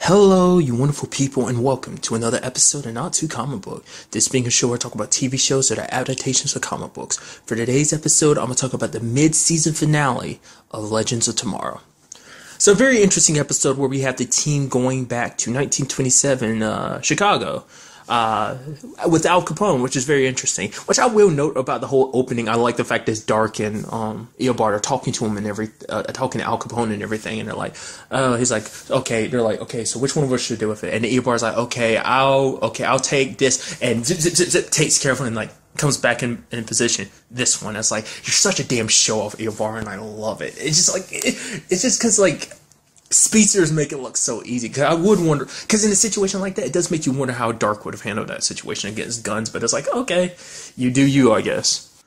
Hello, you wonderful people, and welcome to another episode of Not Too Comic Book. This being a show where I talk about TV shows that are adaptations of comic books. For today's episode, I'm going to talk about the mid-season finale of Legends of Tomorrow. So a very interesting episode where we have the team going back to 1927 Chicago with Al Capone, which is very interesting. Which I will note about the whole opening. I like the fact that Darhk and Eobard are talking to him and talking to Al Capone and everything, and they're like, he's like, okay, they're like, okay, so which one of us should do with it? And Eobard's like, okay, I'll take this, and zip, takes care of it and like comes back in position. This one, it's like, you're such a damn show off, Eobard, and I love it. It's just like, it's just because like, speedsters make it look so easy. Because I would wonder, because in a situation like that, it does make you wonder how Darhk would have handled that situation against guns. But it's like, okay, you do you, I guess.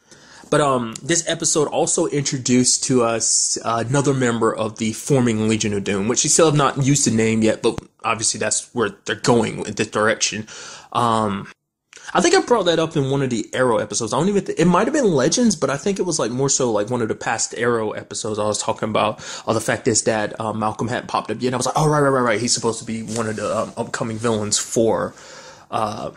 But this episode also introduced to us another member of the forming Legion of Doom, which we still have not used the name yet, but obviously that's where they're going in this direction. I think I brought that up in one of the Arrow episodes. I don't even it might have been Legends, but I think it was like more so like one of the past Arrow episodes I was talking about. The fact is that Malcolm hadn't popped up yet. And I was like, oh, right. He's supposed to be one of the upcoming villains for that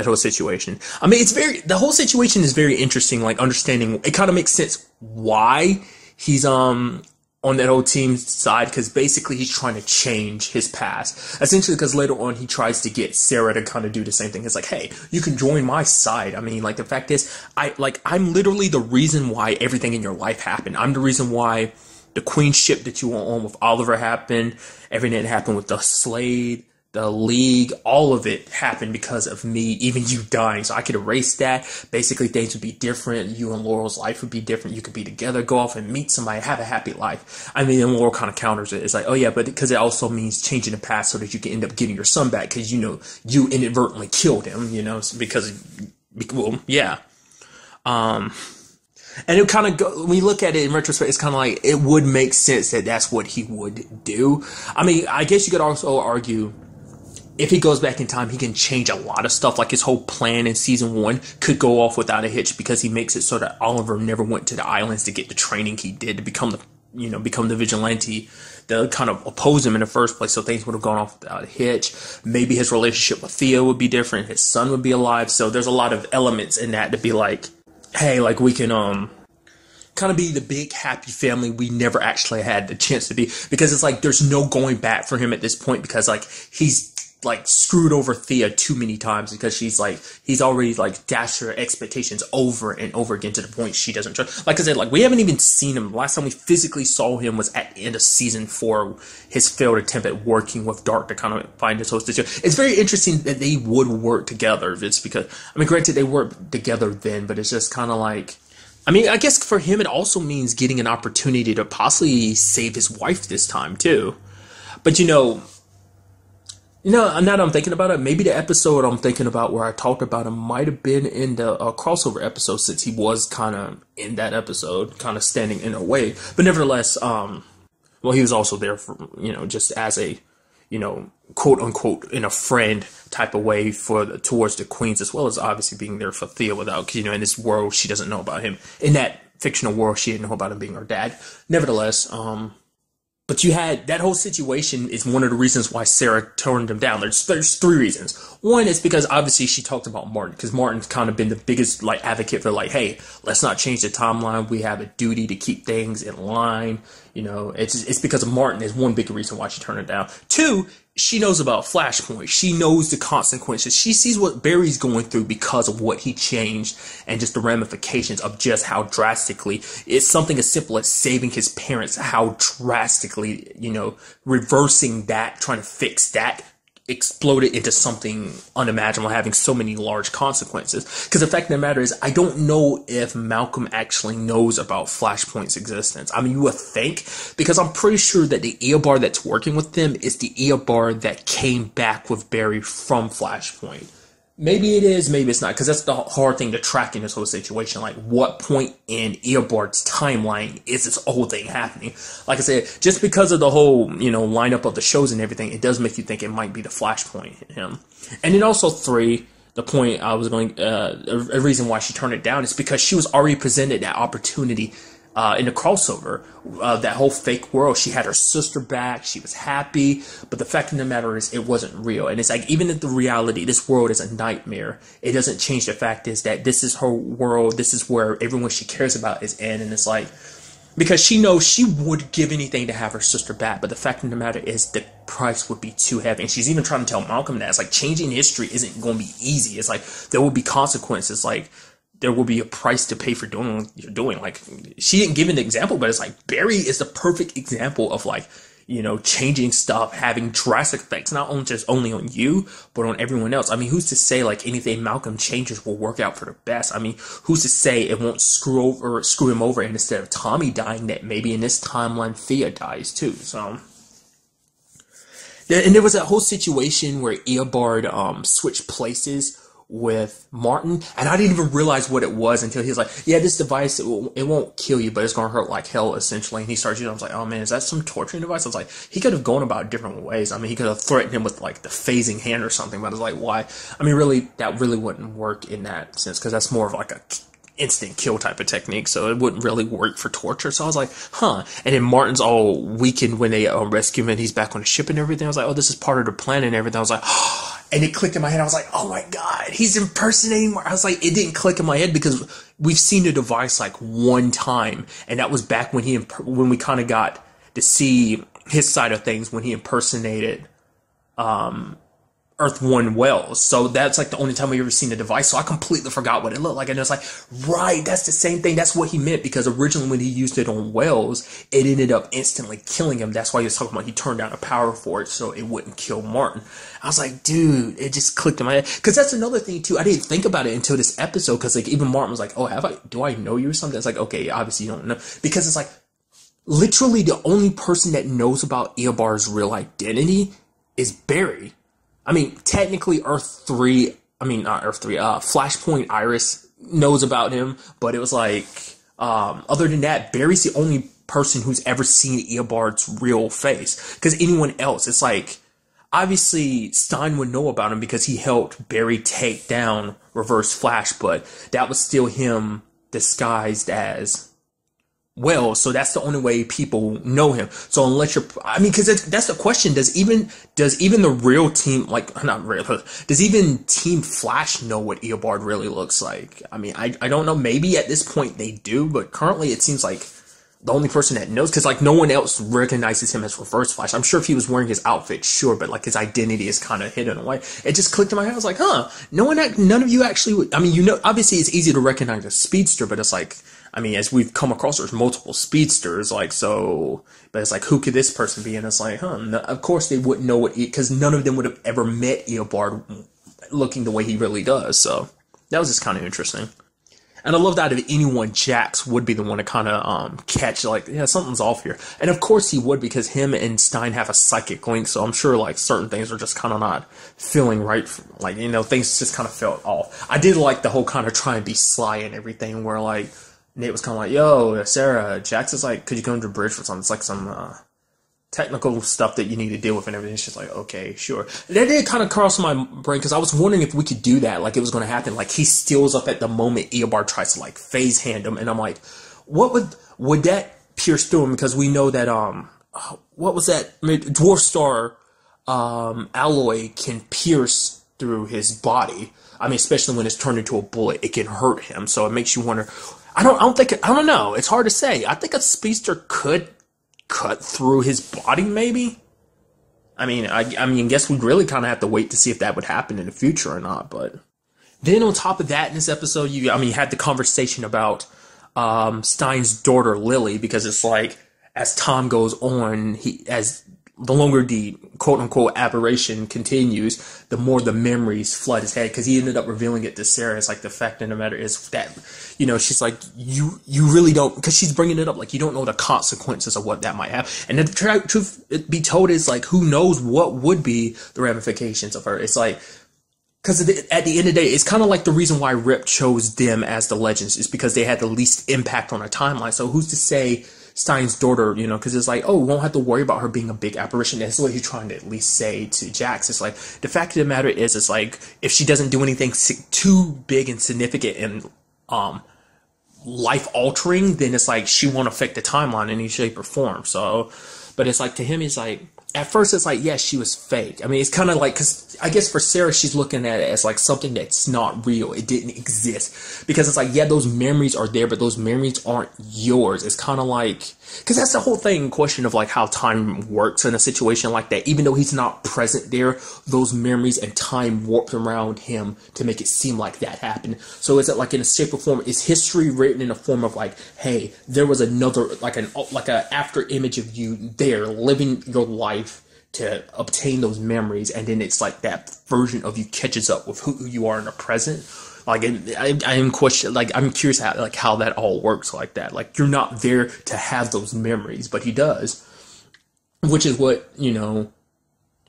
whole situation. I mean, the whole situation is very interesting, like understanding, it kind of makes sense why he's on that whole team's side, because basically he's trying to change his past. Essentially, because later on he tries to get Sarah to kind of do the same thing. It's like, hey, you can join my side. I mean, like, the fact is, I'm literally the reason why everything in your life happened. I'm the reason why the queenship that you were on with Oliver happened. Everything that happened with the Slade, the League, all of it happened because of me, even you dying. So I could erase that. Basically, things would be different. You and Laurel's life would be different. You could be together, go off and meet somebody, have a happy life. I mean, and Laurel kind of counters it. It's like, oh yeah, but because it also means changing the past so that you can end up getting your son back, because, you know, you inadvertently killed him, you know, because, well, yeah. And it kind of go, when you look at it in retrospect, it's kind of like, it would make sense that that's what he would do. I mean, I guess you could also argue, if he goes back in time, he can change a lot of stuff. Like his whole plan in season 1 could go off without a hitch, because he makes it so that Oliver never went to the islands to get the training he did to become the vigilante that kind of oppose him in the first place. So things would have gone off without a hitch. Maybe his relationship with Thea would be different. His son would be alive. So there's a lot of elements in that to be like, hey, like we can kind of be the big happy family we never actually had the chance to be, because it's like there's no going back for him at this point, because like he's like screwed over Thea too many times, because he's already like dashed her expectations over and over again to the point she doesn't trust. Like I said, like we haven't even seen him. Last time we physically saw him was at the end of season 4, his failed attempt at working with Darhk to kind of find his host. It's very interesting that they would work together. It's because, I mean, granted they worked together then, but it's just kind of like, I mean, I guess for him it also means getting an opportunity to possibly save his wife this time too. But you know, now that I'm thinking about it, maybe the episode I'm thinking about where I talked about him might have been in the crossover episode, since he was kind of in that episode, kind of standing in a way. But nevertheless, well, he was also there for, you know, just as a, you know, quote unquote, in a friend type of way towards the queens, as well as obviously being there for Thea without, you know, in this world, she doesn't know about him. In that fictional world, she didn't know about him being her dad. Nevertheless, but you had that whole situation is one of the reasons why Sarah turned him down. There's 3 reasons. One is because obviously she talked about Martin, because Martin's kind of been the biggest like advocate for like, hey, let's not change the timeline. We have a duty to keep things in line. You know, it's because of Martin is one big reason why she turned it down. 2, she knows about Flashpoint. She knows the consequences. She sees what Barry's going through because of what he changed, and just the ramifications of just how drastically it's something as simple as saving his parents, how drastically, you know, reversing that, trying to fix that, exploded into something unimaginable, having so many large consequences. Because the fact of the matter is, I don't know if Malcolm actually knows about Flashpoint's existence. I mean, you would think, because I'm pretty sure that the Eobard that's working with them is the Eobard that came back with Barry from Flashpoint. Maybe it is, maybe it's not, because that's the hard thing to track in this whole situation. Like, what point in Eobard's timeline is this whole thing happening? Like I said, just because of the whole, you know, lineup of the shows and everything, it does make you think it might be the Flashpoint in him. And then also 3, the point I was going, a reason why she turned it down is because she was already presented that opportunity in the crossover, that whole fake world, she had her sister back, she was happy, but the fact of the matter is it wasn't real. And it's like, even if the reality, this world is a nightmare, it doesn't change the fact is that this is her world, this is where everyone she cares about is in, and it's like, because she knows she would give anything to have her sister back, but the fact of the matter is the price would be too heavy. And she's even trying to tell Malcolm that it's like, changing history isn't going to be easy. It's like, there will be consequences, like, there will be a price to pay for doing what you're doing. Like, she didn't give an example, but it's like, Barry is the perfect example of, like, you know, changing stuff, having drastic effects, not only on you, but on everyone else. I mean, who's to say, like, anything Malcolm changes will work out for the best? I mean, who's to say it won't screw him over, and instead of Tommy dying, that maybe in this timeline, Thea dies too. So, and there was that whole situation where Eobard switched places with Martin, and I didn't even realize what it was until he was like, yeah, this device, it won't kill you, but it's gonna hurt like hell, essentially. And he starts using it. I was like, oh man, is that some torturing device? I was like, he could have gone about different ways. I mean, he could have threatened him with like the phasing hand or something, but I was like, why? I mean, really, that really wouldn't work in that sense, because that's more of like a instant kill type of technique, so it wouldn't really work for torture. So I was like, huh. And then Martin's all weakened when they rescue him, and he's back on the ship and everything. I was like, oh, this is part of the plan and everything. I was like, oh. And it clicked in my head. I was like, oh my God, he's impersonating Martin. I was like, it didn't click in my head because we've seen the device like one time, and that was back when when we kind of got to see his side of things when he impersonated Earth One Wells. So that's like the only time we've ever seen the device. So I completely forgot what it looked like. And it's like, right, that's the same thing. That's what he meant, because originally when he used it on Wells, it ended up instantly killing him. That's why he was talking about he turned down the power for it so it wouldn't kill Martin. I was like, dude, it just clicked in my head. Because that's another thing too. I didn't think about it until this episode, because like even Martin was like, oh, do I know you or something? It's like, okay, obviously you don't know. Because it's like, literally the only person that knows about Eobard's real identity is Barry. I mean, technically Flashpoint Iris knows about him, but it was like, other than that, Barry's the only person who's ever seen Eobard's real face. Because anyone else, it's like, obviously Stein would know about him because he helped Barry take down Reverse Flash, but that was still him disguised as Wells, so that's the only way people know him. So unless because that's the question. Does even the real team, like, not real, does even Team Flash know what Eobard really looks like? I mean, I don't know. Maybe at this point they do, but currently it seems like the only person that knows, because like no one else recognizes him as Reverse Flash. I'm sure if he was wearing his outfit, sure, but like his identity is kind of hidden away. It just clicked in my head. I was like, huh, none of you actually would. I mean, you know, obviously it's easy to recognize a speedster, but it's like, I mean, as we've come across, there's multiple speedsters, like, so, but it's like, who could this person be? And it's like, no, of course they wouldn't know what, because none of them would have ever met Eobard looking the way he really does. So that was just kind of interesting. And I love that if anyone, Jax would be the one to kind of catch, like, yeah, something's off here. And of course he would, because him and Stein have a psychic link, so I'm sure, like, certain things are just kind of not feeling right. Like, you know, things just kind of felt off. I did like the whole kind of try and be sly and everything, where, like, Nate was kind of like, yo, Sarah, Jax is like, could you come to the bridge for something? It's like some technical stuff that you need to deal with and everything. It's just like, okay, sure. That did kind of cross my brain, because I was wondering if we could do that, like it was going to happen. Like he steals up at the moment Eobard tries to like phase hand him, and I'm like, what would that pierce through him? Because we know that, what was that? Dwarf Star alloy can pierce through his body. I mean, especially when it's turned into a bullet, it can hurt him. So it makes you wonder. I don't know. It's hard to say. I think a speedster could cut through his body, maybe. I mean, I guess we'd really kind of have to wait to see if that would happen in the future or not. But then on top of that, in this episode, you had the conversation about Stein's daughter Lily, because it's like, as time goes on, the longer the quote-unquote aberration continues, the more the memories flood his head, because he ended up revealing it to Sarah. It's like, the fact of the matter is that, you know, she's like, you really don't, because she's bringing it up, like, you don't know the consequences of what that might have. And the truth be told is, like, who knows what would be the ramifications of her. It's like, because at the end of the day, it's kind of like the reason why Rip chose them as the Legends, is because they had the least impact on our timeline. So who's to say Stein's daughter, you know, because it's like, oh, we won't have to worry about her being a big apparition. That's what he's trying to at least say to Jax. It's like, the fact of the matter is, it's like, if she doesn't do anything too big and significant and life altering, then it's like she won't affect the timeline in any shape or form. So, but it's like to him, he's like, at first it's like, yes, she was fake. I mean, it's kind of like, because I guess for Sarah, she's looking at it as like something that's not real. It didn't exist. Because it's like, yeah, those memories are there, but those memories aren't yours. It's kind of like, because that's the whole thing in question of like how time works in a situation like that. Even though he's not present there, those memories and time warped around him to make it seem like that happened. So is it like in a shape or form, is history written in a form of like, hey, there was another, like a after image of you there living your life to obtain those memories, and then it's like that version of you catches up with who you are in the present. Like, I am question, like, I'm curious how that all works like that. Like, you're not there to have those memories, but he does, which is what, you know,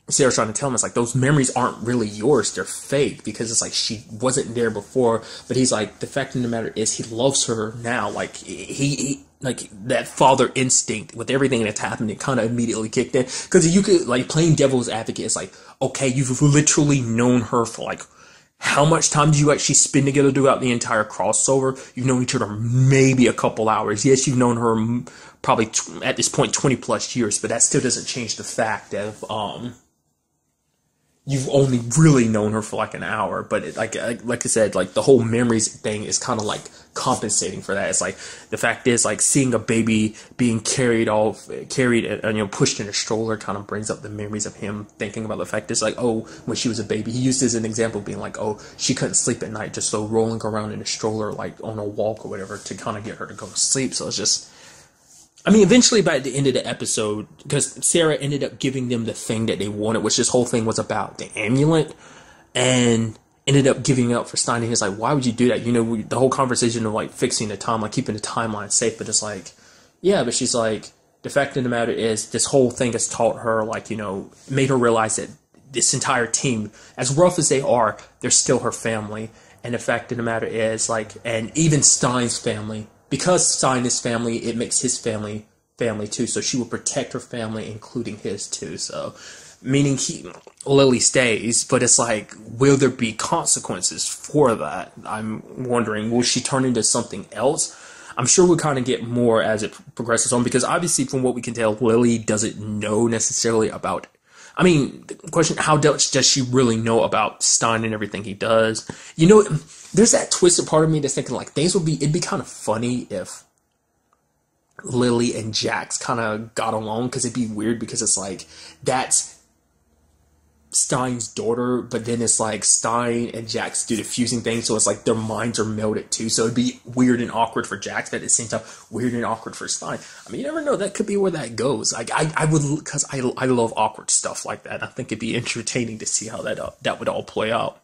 Sarah's trying to tell him. It's like, those memories aren't really yours, they're fake, because it's like she wasn't there before. But he's like, the fact of the matter is he loves her now. Like, he like that father instinct with everything that's happened, it kind of immediately kicked in. Because you could, like, playing devil's advocate, it's like, okay, you've literally known her for like, how much time do you actually spend together throughout the entire crossover? You've known each other maybe a couple hours. Yes, you've known her probably at this point 20 plus years, but that still doesn't change the fact that you've only really known her for like an hour. But it, like I said, like the whole memories thing is kind of like compensating for that. It's like, the fact is, like, seeing a baby being carried and, you know, pushed in a stroller kind of brings up the memories of him thinking about the fact is like, oh, when she was a baby, he used as an example being like, oh, she couldn't sleep at night, just so rolling around in a stroller, like on a walk or whatever, to kind of get her to go to sleep. So it's just, I mean, eventually by the end of the episode, because Sarah ended up giving them the thing that they wanted, which this whole thing was about, the amulet, and ended up giving up for Stein. And he's like, why would you do that? You know, the whole conversation of like fixing the time, like keeping the timeline safe, but it's like, yeah, but she's like, the fact of the matter is, this whole thing has taught her, like, you know, made her realize that this entire team, as rough as they are, they're still her family. And the fact of the matter is, like, and even Stein's family, because Stein is family, it makes his family too. So she will protect her family, including his too. So, meaning Lily stays, but it's like, will there be consequences for that? I'm wondering, will she turn into something else? I'm sure we'll kind of get more as it progresses on, because obviously from what we can tell, Lily doesn't know necessarily about, I mean, the question, how much does she really know about Stein and everything he does? You know, there's that twisted part of me that's thinking, like, it'd be kind of funny if Lily and Jax kind of got along, because it'd be weird, because it's like, that's Stein's daughter, but then it's like Stein and Jax do the fusing thing, so it's like their minds are melded too, so it'd be weird and awkward for Jax, but at the same time weird and awkward for Stein. I mean, you never know, that could be where that goes. Like, I would, because I love awkward stuff like that. I think it'd be entertaining to see how that would all play out.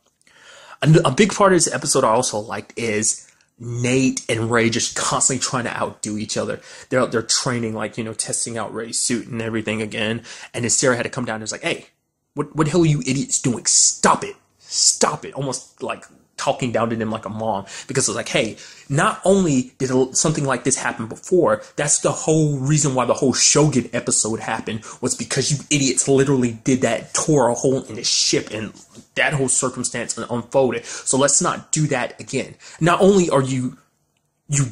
A big part of this episode I also liked is Nate and Ray just constantly trying to outdo each other. They're out there training, like, you know, testing out Ray's suit and everything again, and then Sarah had to come down and was like, hey, what the hell are you idiots doing? Stop it. Stop it. Almost like talking down to them like a mom. Because it's like, hey, not only did something like this happen before, that's the whole reason why the whole Shogun episode happened, was because you idiots literally did that, tore a hole in the ship, and that whole circumstance unfolded. So let's not do that again. Not only are you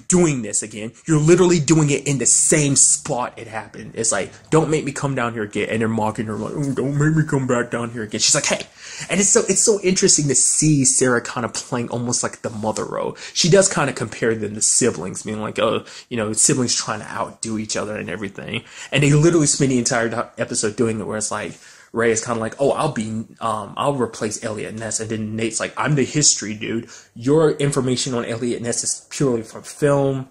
doing this again, you're literally doing it in the same spot it happened. It's like, don't make me come down here again. And they're mocking her like, oh, don't make me come back down here again. She's like, hey. And it's so interesting to see Sarah kind of playing almost like the mother role. She does kind of compare them to siblings, being like, oh, you know, siblings trying to outdo each other and everything. And they literally spend the entire episode doing it, where it's like, Ray is kind of like, oh, I'll replace Elliot Ness. And then Nate's like, I'm the history dude. Your information on Elliot Ness is purely from film.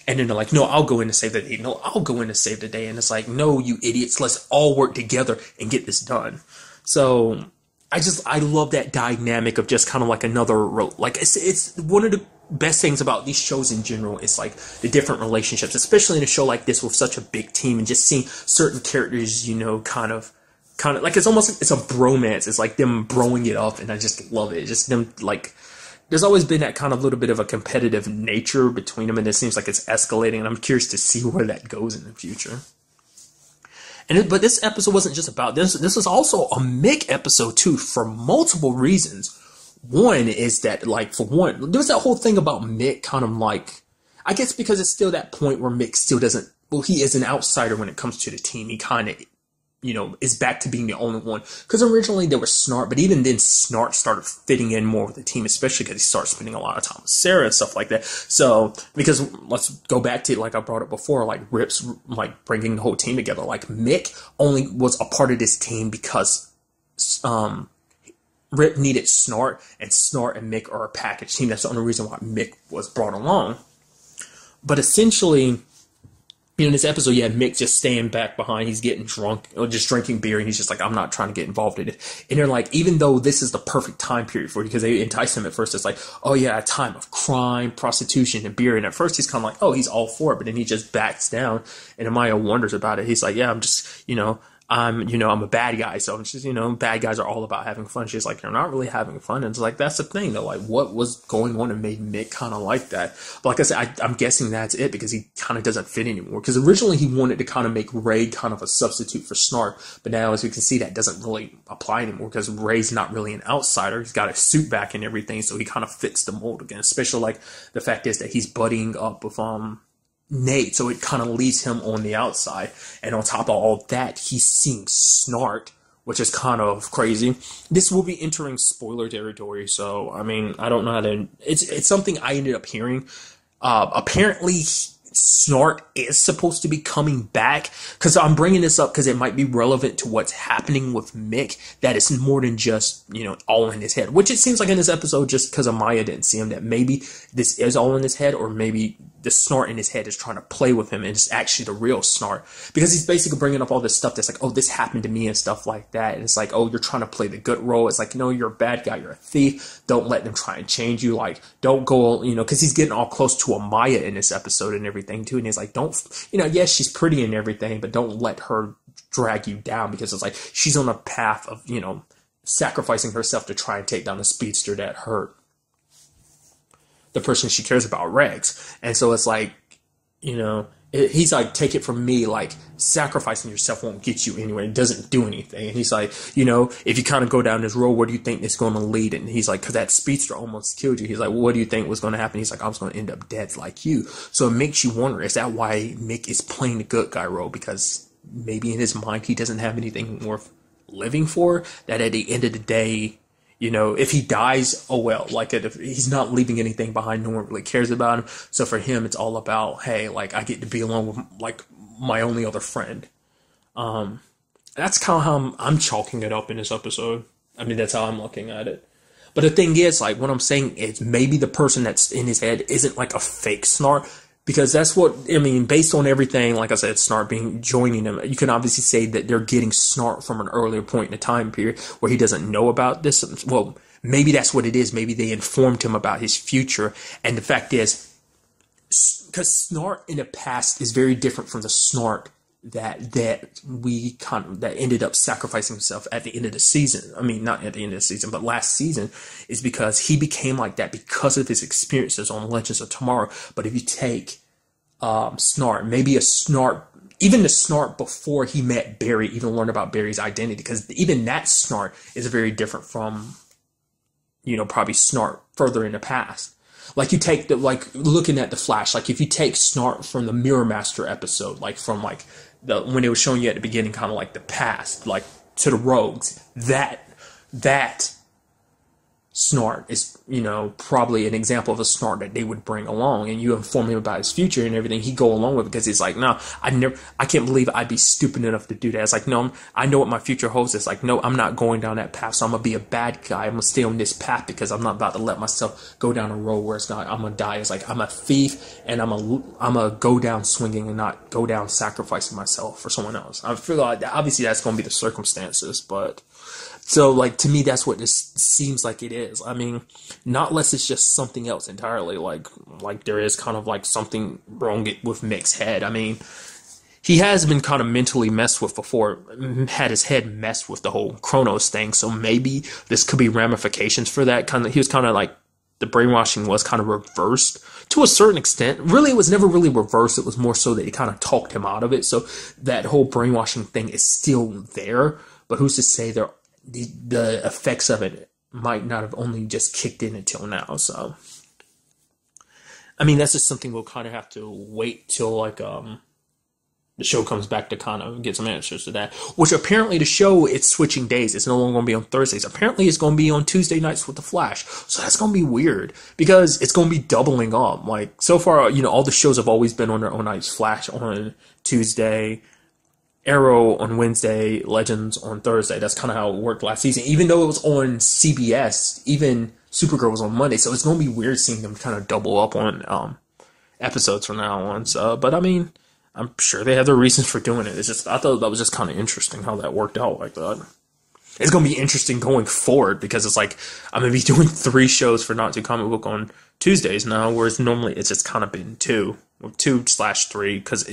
And then they're like, no, I'll go in to save the day. No, I'll go in to save the day. And it's like, no, you idiots, let's all work together and get this done. So I love that dynamic of just kind of like another, like, it's one of the best things about these shows in general is like the different relationships, especially in a show like this with such a big team, and just seeing certain characters, you know, kind of like, it's almost like it's a bromance. It's like them broing it up, and I just love it. Just them, like, there's always been that kind of little bit of a competitive nature between them, and it seems like it's escalating, and I'm curious to see where that goes in the future. But this episode wasn't just about this. This was also a Mick episode too, for multiple reasons. One is that, like, for one, there was that whole thing about Mick kind of like I guess because it's still that point where Mick still doesn't, well, he is an outsider when it comes to the team. He kind of, is back to being the only one. Because originally there was Snart, but even then Snart started fitting in more with the team, especially because he started spending a lot of time with Sarah and stuff like that. So, because let's go back to, like I brought up before, like Rip's, like, bringing the whole team together. Like, Mick only was a part of this team because, Rip needed Snart, and Snart and Mick are a package team. That's the only reason why Mick was brought along. But essentially, in this episode, you had Mick just staying back behind. He's getting drunk, or just drinking beer, and he's just like, I'm not trying to get involved in it. And they're like, even though this is the perfect time period for it, because they entice him at first, it's like, oh yeah, a time of crime, prostitution, and beer. And at first, he's kind of like, oh, he's all for it, but then he just backs down, and Amaya wonders about it. He's like, yeah, I'm just, I'm a bad guy, so I'm just, bad guys are all about having fun. She's like, you're not really having fun. And it's like, that's the thing, though. Like, what was going on and made Mick kind of like that? But like I said, I'm guessing that's it, because he kind of doesn't fit anymore. Because originally he wanted to kind of make Ray kind of a substitute for Snart, but now, as we can see, that doesn't really apply anymore, because Ray's not really an outsider. He's got a suit back and everything, so he kind of fits the mold again. Especially, like, the fact is that he's buddying up with, Nate, so it kind of leaves him on the outside. And on top of all that, he's seeing Snart, which is kind of crazy. This will be entering spoiler territory, so, I mean, I don't know how to... It's something I ended up hearing. Apparently, Snart is supposed to be coming back, because I'm bringing this up because it might be relevant to what's happening with Mick, that it's more than just, all in his head, which it seems like in this episode, just because Amaya didn't see him, that maybe this is all in his head, or maybe the Snart in his head is trying to play with him, and it's actually the real Snart, because he's basically bringing up all this stuff that's like, oh, this happened to me and stuff like that, and it's like, oh, you're trying to play the good role. It's like, no, you're a bad guy, you're a thief, don't let them try and change you, like, don't go, because he's getting all close to Amaya in this episode and everything too, and he's like, don't, yes, she's pretty and everything, but don't let her drag you down, because it's like, she's on a path of, sacrificing herself to try and take down the speedster that hurt the person she cares about, Rex. And so it's like, he's like, take it from me, like, sacrificing yourself won't get you anywhere. It doesn't do anything. And he's like, if you kind of go down this road, where do you think it's going to lead? And he's like, because that speedster almost killed you. He's like, well, what do you think was going to happen? He's like, I was going to end up dead like you. So it makes you wonder, is that why Mick is playing the good guy role? Because maybe in his mind, he doesn't have anything worth living for, that at the end of the day, if he dies, oh well, like, if he's not leaving anything behind, no one really cares about him. So for him, it's all about, hey, like, I get to be alone with, like, my only other friend. That's kind of how I'm chalking it up in this episode. I mean, that's how I'm looking at it. But the thing is, like, what I'm saying is maybe the person that's in his head isn't like a fake Snart, because that's what, I mean, based on everything, like I said, Snart joining him, you can obviously say that they're getting Snart from an earlier point in the time period where he doesn't know about this. Well, maybe that's what it is. Maybe they informed him about his future. And the fact is, because Snart in the past is very different from the Snart that ended up sacrificing himself at the end of the season. I mean, not at the end of the season, but last season, is because he became like that because of his experiences on Legends of Tomorrow. But if you take Snart, maybe a Snart, even the Snart before he met Barry, even learned about Barry's identity, because even that Snart is very different from, probably Snart further in the past. Like, you take looking at the Flash, like, if you take Snart from the Mirror Master episode, like, from, like, when it was showing you at the beginning, kind of like the past, like, to the Rogues, that Snart is, probably an example of a Snart that they would bring along, and you inform him about his future and everything, he'd go along with it, because he's like, no, I can't believe I'd be stupid enough to do that. It's like, no, I know what my future holds. It's like, no, I'm not going down that path, so I'm gonna be a bad guy. I'm gonna stay on this path, because I'm not about to let myself go down a road where I'm gonna die. It's like, I'm a thief, and I'm gonna go down swinging and not go down sacrificing myself for someone else. I feel like, obviously, that's gonna be the circumstances, but... So, like, to me, that's what this seems like it is. I mean, not unless it's just something else entirely. Like there is kind of like something wrong with Mick's head. I mean, he has been kind of mentally messed with before, had his head messed with the whole Chronos thing. So maybe this could be ramifications for that. He was kind of like, the brainwashing was kind of reversed to a certain extent. Really, it was never really reversed. It was more so that he kind of talked him out of it. So that whole brainwashing thing is still there. But who's to say the effects of it might not have only just kicked in until now. So I mean, that's just something we'll kind of have to wait till like the show comes back to kind of get some answers to that. Which apparently the show, it's switching days. It's no longer going to be on Thursdays. Apparently it's going to be on Tuesday nights with The Flash. So that's going to be weird because it's going to be doubling up. Like, so far, you know, all the shows have always been on their own nights. Flash on Tuesday, Arrow on Wednesday, Legends on Thursday. That's kind of how it worked last season. Even though it was on CBS, even Supergirl was on Monday. So it's going to be weird seeing them kind of double up on episodes from now on. So, but I mean, I'm sure they have their reasons for doing it. It's just, I thought that was just kind of interesting how that worked out like that. It's going to be interesting going forward because it's like, I'm going to be doing 3 shows for Not Too Comic Book on Tuesdays now, whereas normally it's just kind of been 2/3. Because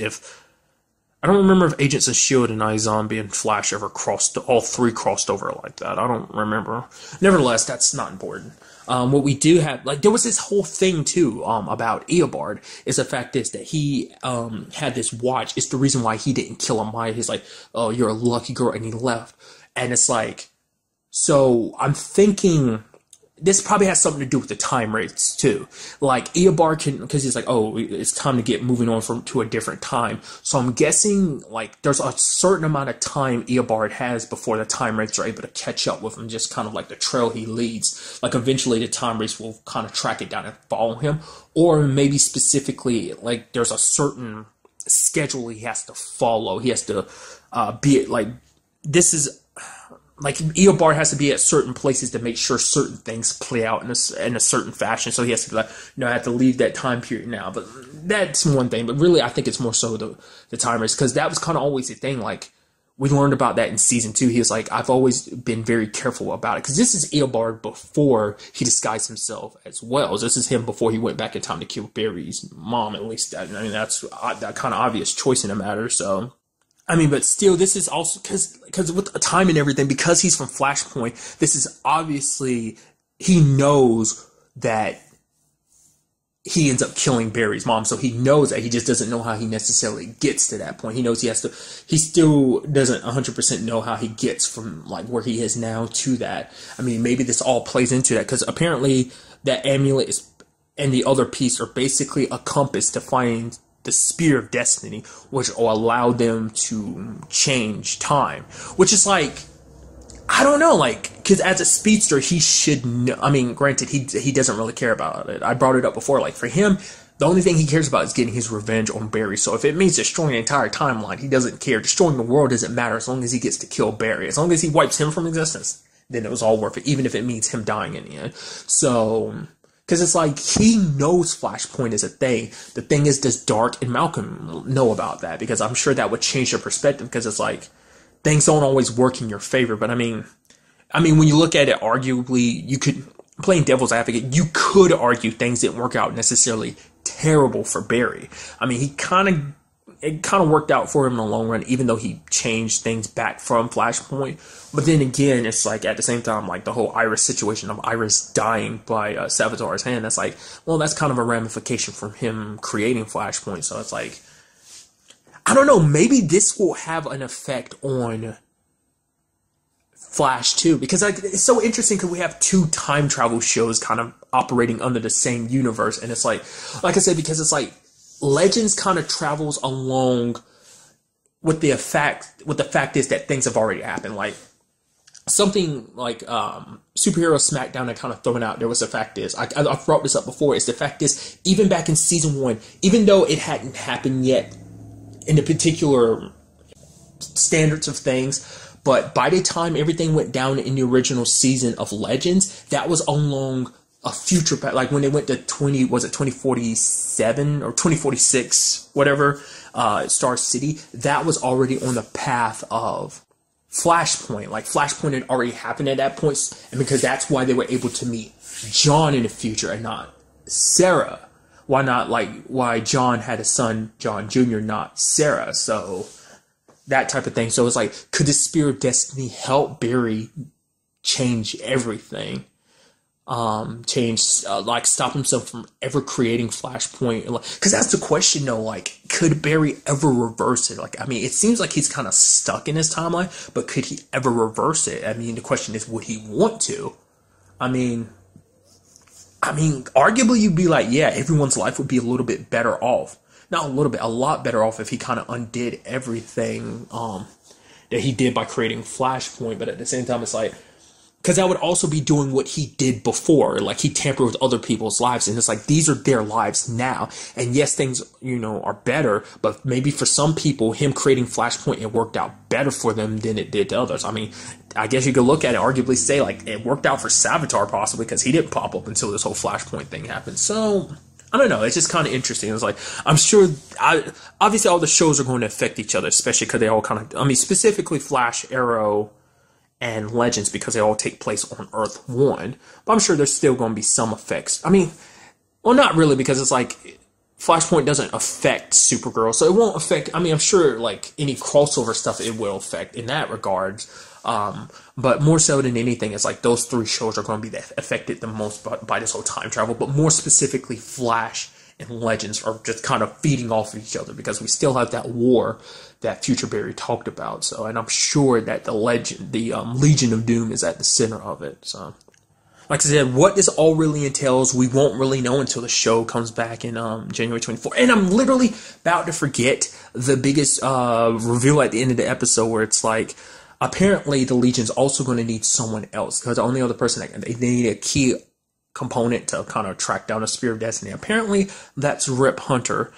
I don't remember if Agents of S.H.I.E.L.D. and iZombie and Flash ever all 3 crossed over like that. I don't remember. Nevertheless, that's not important. What we do have, like, there was this whole thing too, about Eobard, is the fact is that he, had this watch. It's the reason why he didn't kill Amaya. He's like, oh, you're a lucky girl, and he left. And it's like, so I'm thinking this probably has something to do with the time rates too. Like Eobard can, because he's like, oh, it's time to get moving on to a different time. So I'm guessing like there's a certain amount of time Eobard has before the time rates are able to catch up with him. Just kind of like the trail he leads. Like eventually the time rates will kind of track it down and follow him, or maybe specifically like there's a certain schedule he has to follow. He has to be like, this is. Like, Eobard has to be at certain places to make sure certain things play out in a certain fashion. So he has to, like, I have to leave that time period now. But that's one thing. But really, I think it's more so the timers. Because that was kind of always the thing. Like, we learned about that in season 2. He was like, I've always been very careful about it. Because this is Eobard before he disguised himself as well. This is him before he went back in time to kill Barry's mom, at least. I mean, that's that kind of obvious choice in the matter, so... I mean, but still, this is also, because with the time and everything, because he's from Flashpoint, this is obviously, he knows that he ends up killing Barry's mom, so he knows that. He just doesn't know how he necessarily gets to that point. He knows he still doesn't 100% know how he gets from, like, where he is now to that. I mean, maybe this all plays into that, because apparently that amulet is, and the other piece are basically a compass to find the Spear of Destiny, which will allow them to change time. Which is like, I don't know, like, because as a speedster, he should know. I mean, granted, he doesn't really care about it. I brought it up before. Like, for him, the only thing he cares about is getting his revenge on Barry. So if it means destroying the entire timeline, he doesn't care. Destroying the world doesn't matter as long as he gets to kill Barry. As long as he wipes him from existence, then it was all worth it, even if it means him dying in the end. So... because it's like, he knows Flashpoint is a thing. The thing is, does Darhk and Malcolm know about that? Because I'm sure that would change their perspective, because it's like, things don't always work in your favor. But I mean, when you look at it, arguably, you could, playing devil's advocate, you could argue things didn't work out necessarily terrible for Barry. I mean, it kind of worked out for him in the long run, even though he changed things back from Flashpoint. But then again, it's like, at the same time, like the whole Iris situation of Iris dying by Savitar's hand, that's like, well, that's kind of a ramification from him creating Flashpoint. So it's like, I don't know, maybe this will have an effect on Flash too, because like, it's so interesting because we have 2 time travel shows kind of operating under the same universe. And it's like I said, because it's like, Legends kind of travels along with the fact is that things have already happened. Like something like Superhero Smackdown that kind of thrown out there was the fact is, I've brought this up before, is the fact is, even back in season 1, even though it hadn't happened yet in the particular standards of things, but by the time everything went down in the original season of Legends, that was along a future path. Like when they went to 2047 or 2046, whatever, Star City, that was already on the path of Flashpoint. Like Flashpoint had already happened at that point, and because that's why they were able to meet John in the future and not Sarah. Why John had a son, John Jr., not Sarah. So that type of thing. So it's like, could the Spear of Destiny help Barry change everything? Stop himself from ever creating Flashpoint, because that's the question though, like, could Barry ever reverse it? Like, I mean, it seems like he's kind of stuck in his timeline, but could he ever reverse it? I mean, the question is, would he want to? I mean, I mean, arguably you'd be like, yeah, everyone's life would be a little bit better off. Not a little bit, a lot better off if he kind of undid everything that he did by creating Flashpoint. But at the same time, it's like, because that would also be doing what he did before. Like, he tampered with other people's lives. And it's like, these are their lives now. And yes, things, are better. But maybe for some people, him creating Flashpoint, it worked out better for them than it did to others. I mean, I guess you could look at it, arguably say, like, it worked out for Savitar possibly because he didn't pop up until this whole Flashpoint thing happened. So, I don't know. It's just kind of interesting. It's like, I'm sure, obviously all the shows are going to affect each other, especially because they all kind of, I mean, specifically Flash, Arrow, and Legends, because they all take place on Earth 1. But I'm sure there's still going to be some effects. I mean, well, not really, because it's like, Flashpoint doesn't affect Supergirl, so it won't affect, I mean, I'm sure, like, any crossover stuff it will affect in that regard. But more so than anything, it's like those 3 shows are going to be affected the most by this whole time travel. But more specifically, Flash and Legends are just kind of feeding off of each other, because we still have that war that Future Barry talked about. So, and I'm sure that the Legion of Doom is at the center of it. So, like I said, what this all really entails, we won't really know until the show comes back in January 24th. And I'm literally about to forget the biggest reveal at the end of the episode, where it's like, apparently the Legion's also going to need someone else, because the only other person they need a key component to kind of track down a Spear of Destiny. Apparently that's Rip Hunter.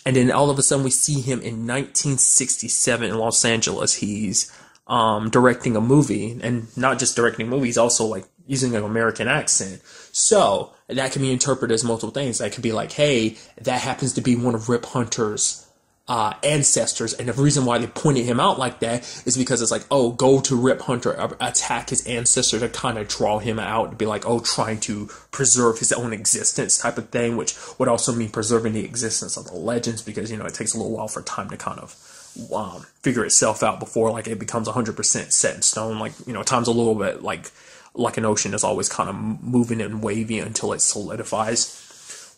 And then all of a sudden we see him in 1967 in Los Angeles. He's directing a movie, and not just directing a movie, he's also like using an American accent. So that can be interpreted as multiple things. That could be like, hey, that happens to be one of Rip Hunter's ancestors, and the reason why they pointed him out like that is because it's like, oh, go to Rip Hunter, attack his ancestor, to kind of draw him out, to be like, oh, trying to preserve his own existence type of thing, which would also mean preserving the existence of the Legends, because it takes a little while for time to kind of figure itself out before like it becomes 100% set in stone. Like, time's a little bit like an ocean, is always kind of moving and wavy until it solidifies.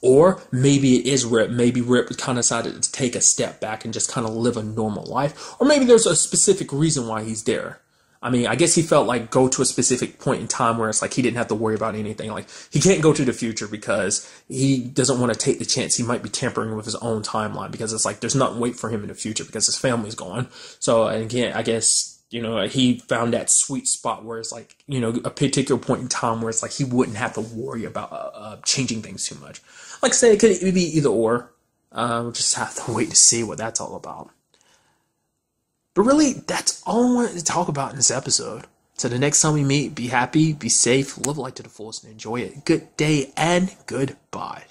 Or maybe it is Rip. Maybe Rip kind of decided to take a step back and just kind of live a normal life. Or maybe there's a specific reason why he's there. I mean, I guess he felt like go to a specific point in time where it's like he didn't have to worry about anything. Like, he can't go to the future because he doesn't want to take the chance he might be tampering with his own timeline, because it's like there's nothing wait for him in the future because his family's gone. So, again, I guess, he found that sweet spot where it's like, a particular point in time where it's like he wouldn't have to worry about changing things too much. Like I say, it could be either or. We'll just have to wait to see what that's all about. But really, that's all I wanted to talk about in this episode. So the next time we meet, be happy, be safe, live life to the fullest, and enjoy it. Good day and goodbye.